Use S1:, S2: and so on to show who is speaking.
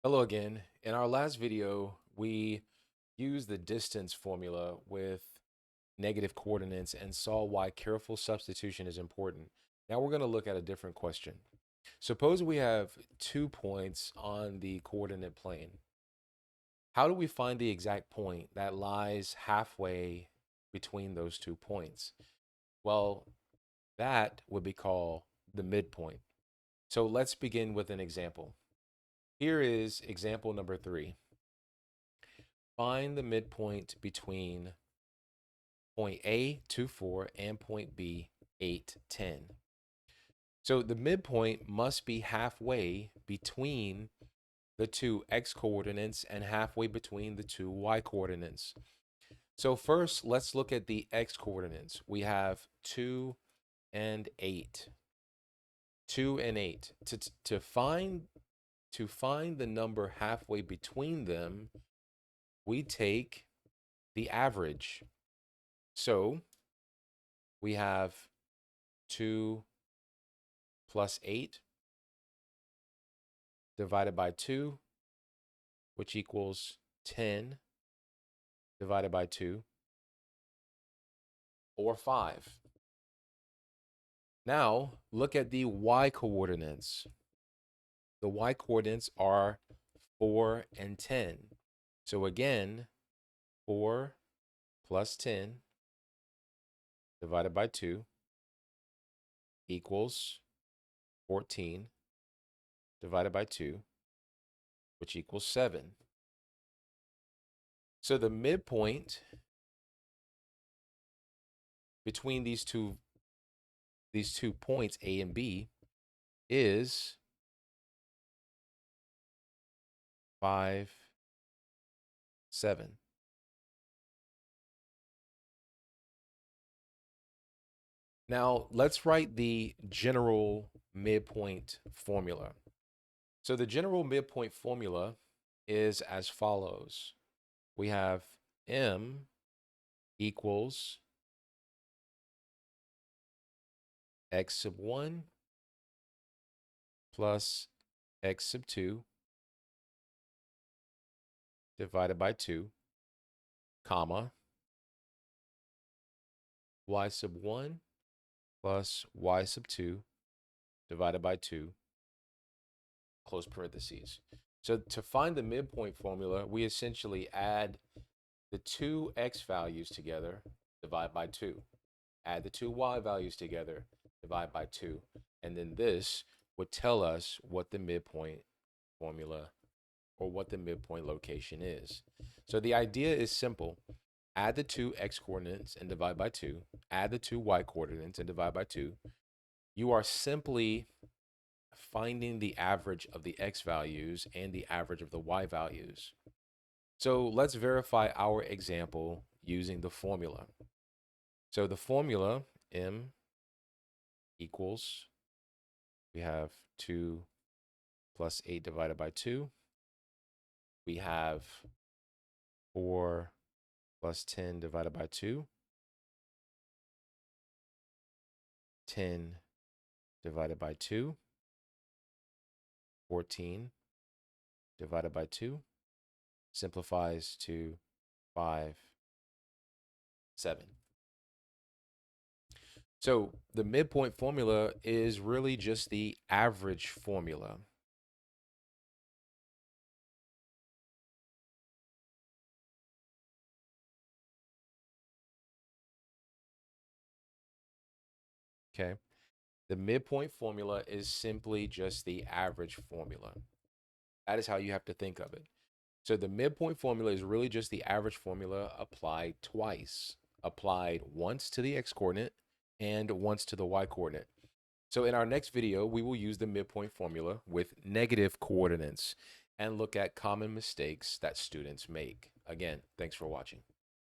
S1: Hello again. In our last video, we used the distance formula with negative coordinates and saw why careful substitution is important. Now we're going to look at a different question. Suppose we have 2 points on the coordinate plane. How do we find the exact point that lies halfway between those 2 points? Well, that would be called the midpoint. So let's begin with an example. Here is example number 3. Find the midpoint between point A, 2, 4, and point B, 8, 10. So the midpoint must be halfway between the two x coordinates and halfway between the two y coordinates. So first, let's look at the x coordinates. We have 2 and 8. 2 and 8. To find the number halfway between them, we take the average. So we have 2 plus 8 divided by 2, which equals 10 divided by 2, or 5. Now look at the y coordinates. The y coordinates are 4 and 10. So again, 4 plus 10 divided by 2 equals 14 divided by 2, which equals 7. So the midpoint between these two points, A and B, is 5, 7. Now let's write the general midpoint formula. So the general midpoint formula is as follows. We have M equals x sub 1 plus x sub 2 divided by 2, comma, y sub 1 plus y sub 2 divided by 2, close parentheses. So to find the midpoint formula, we essentially add the two x values together, divide by 2. Add the two y values together, divide by 2. And then this would tell us what the midpoint formula or what the midpoint location is. So the idea is simple. Add the two x coordinates and divide by 2. Add the two y coordinates and divide by 2. You are simply finding the average of the x values and the average of the y values. So let's verify our example using the formula. So the formula, M equals, we have 2 plus 8 divided by 2. We have 4 plus 10 divided by 2. 10 divided by 2. 14 divided by 2 simplifies to 5, 7. So the midpoint formula is really just the average formula. Okay. The midpoint formula is simply just the average formula. That is how you have to think of it. So the midpoint formula is really just the average formula applied twice, applied once to the x coordinate and once to the y coordinate. So in our next video, we will use the midpoint formula with negative coordinates and look at common mistakes that students make. Again, thanks for watching.